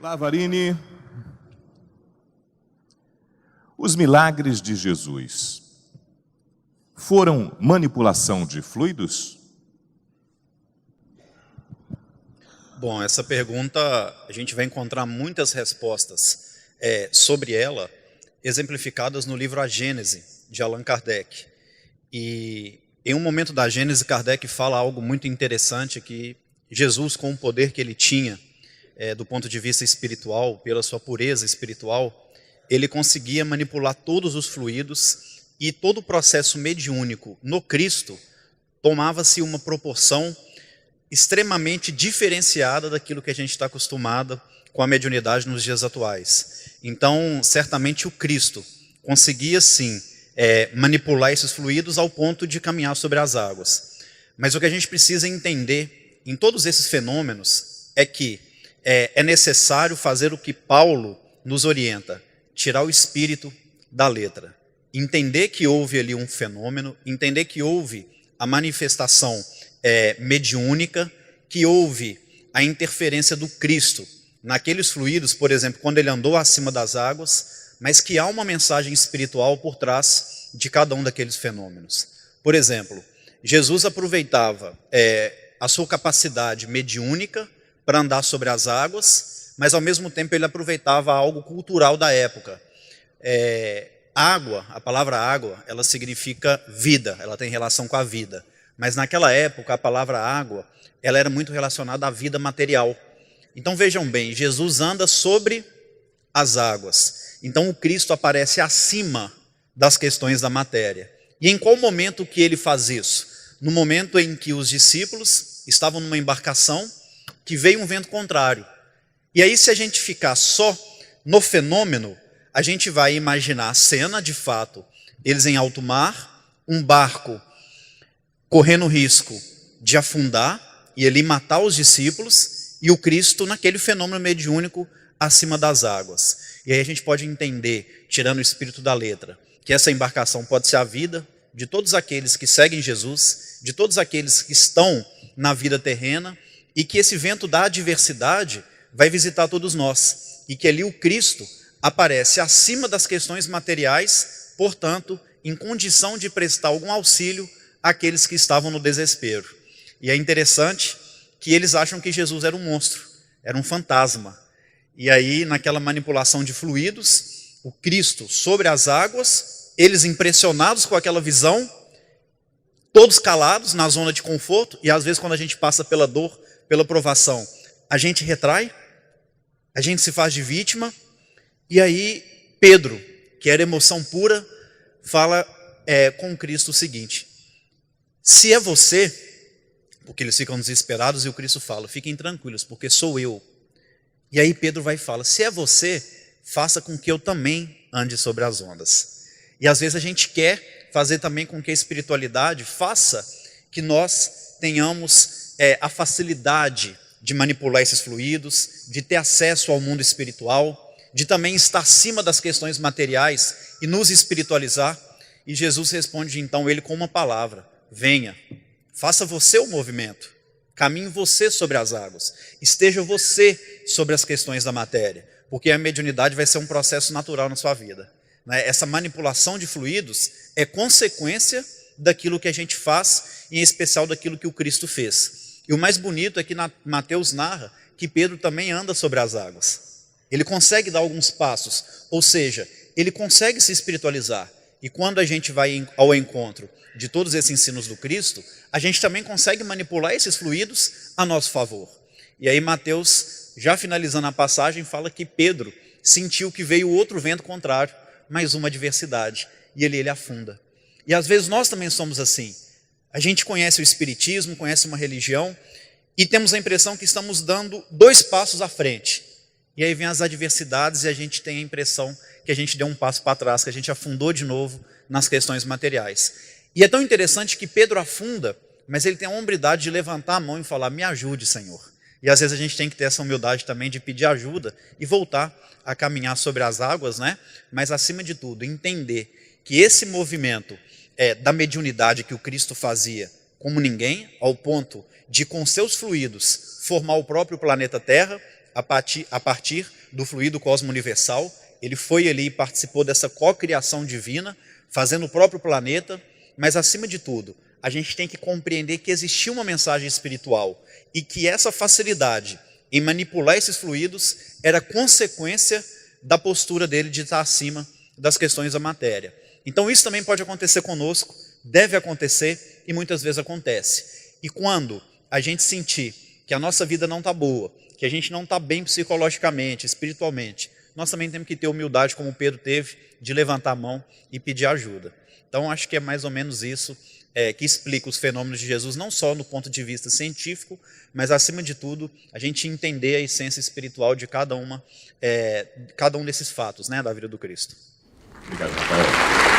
Lavarini, os milagres de Jesus foram manipulação de fluidos? Bom, essa pergunta a gente vai encontrar muitas respostas sobre ela, exemplificadas no livro A Gênese, de Allan Kardec. E em um momento da Gênese, Kardec fala algo muito interessante, que Jesus, com o poder que ele tinha, do ponto de vista espiritual, pela sua pureza espiritual, ele conseguia manipular todos os fluidos, e todo o processo mediúnico no Cristo tomava-se uma proporção extremamente diferenciada daquilo que a gente está acostumado com a mediunidade nos dias atuais. Então, certamente o Cristo conseguia sim manipular esses fluidos ao ponto de caminhar sobre as águas. Mas o que a gente precisa entender em todos esses fenômenos é que é necessário fazer o que Paulo nos orienta: tirar o espírito da letra. Entender que houve ali um fenômeno, entender que houve a manifestação mediúnica, que houve a interferência do Cristo naqueles fluidos, por exemplo, quando ele andou acima das águas, mas que há uma mensagem espiritual por trás de cada um daqueles fenômenos. Por exemplo, Jesus aproveitava a sua capacidade mediúnica para andar sobre as águas, mas ao mesmo tempo ele aproveitava algo cultural da época. Água, a palavra água, ela significa vida, ela tem relação com a vida. Mas naquela época, a palavra água, ela era muito relacionada à vida material. Então vejam bem, Jesus anda sobre as águas. Então o Cristo aparece acima das questões da matéria. E em qual momento que ele faz isso? No momento em que os discípulos estavam numa embarcação, que veio um vento contrário. E aí, se a gente ficar só no fenômeno, a gente vai imaginar a cena, de fato, eles em alto mar, um barco correndo risco de afundar e ali matar os discípulos, e o Cristo naquele fenômeno mediúnico acima das águas. E aí a gente pode entender, tirando o espírito da letra, que essa embarcação pode ser a vida de todos aqueles que seguem Jesus, de todos aqueles que estão na vida terrena, e que esse vento da adversidade vai visitar todos nós, e que ali o Cristo aparece acima das questões materiais, portanto, em condição de prestar algum auxílio àqueles que estavam no desespero. E é interessante que eles acham que Jesus era um monstro, era um fantasma. E aí, naquela manipulação de fluidos, o Cristo sobre as águas, eles impressionados com aquela visão, todos calados na zona de conforto, e às vezes quando a gente passa pela dor, pela provação, a gente retrai, a gente se faz de vítima, e aí Pedro, que era emoção pura, fala com Cristo o seguinte: se é você, porque eles ficam desesperados, e o Cristo fala: fiquem tranquilos, porque sou eu. E aí Pedro vai e fala: se é você, faça com que eu também ande sobre as ondas. E às vezes a gente quer fazer também com que a espiritualidade faça que nós tenhamos a facilidade de manipular esses fluidos, de ter acesso ao mundo espiritual, de também estar acima das questões materiais e nos espiritualizar. E Jesus responde então ele com uma palavra: venha, faça você o movimento, caminhe você sobre as águas, esteja você sobre as questões da matéria, porque a mediunidade vai ser um processo natural na sua vida. Essa manipulação de fluidos é consequência daquilo que a gente faz, em especial daquilo que o Cristo fez. E o mais bonito é que Mateus narra que Pedro também anda sobre as águas. Ele consegue dar alguns passos, ou seja, ele consegue se espiritualizar. E quando a gente vai ao encontro de todos esses ensinos do Cristo, a gente também consegue manipular esses fluidos a nosso favor. E aí Mateus, já finalizando a passagem, fala que Pedro sentiu que veio outro vento contrário, mais uma adversidade, e ele afunda. E às vezes nós também somos assim. A gente conhece o espiritismo, conhece uma religião, e temos a impressão que estamos dando 2 passos à frente. E aí vem as adversidades e a gente tem a impressão que a gente deu um passo para trás, que a gente afundou de novo nas questões materiais. E é tão interessante que Pedro afunda, mas ele tem a hombridade de levantar a mão e falar: me ajude, Senhor. E às vezes a gente tem que ter essa humildade também de pedir ajuda e voltar a caminhar sobre as águas, né? Mas acima de tudo, entender que esse movimento da mediunidade que o Cristo fazia como ninguém, ao ponto de com seus fluidos formar o próprio planeta Terra, a partir do fluido cosmo universal. Ele foi ali e participou dessa cocriação divina, fazendo o próprio planeta, mas acima de tudo, a gente tem que compreender que existia uma mensagem espiritual e que essa facilidade em manipular esses fluidos era consequência da postura dele de estar acima das questões da matéria. Então isso também pode acontecer conosco, deve acontecer e muitas vezes acontece. E quando a gente sentir que a nossa vida não está boa, que a gente não está bem psicologicamente, espiritualmente, nós também temos que ter humildade, como Pedro teve, de levantar a mão e pedir ajuda. Então acho que é mais ou menos isso que explica os fenômenos de Jesus, não só no ponto de vista científico, mas acima de tudo, a gente entender a essência espiritual de cada um desses fatos, né, da vida do Cristo. Obrigado, Rafael.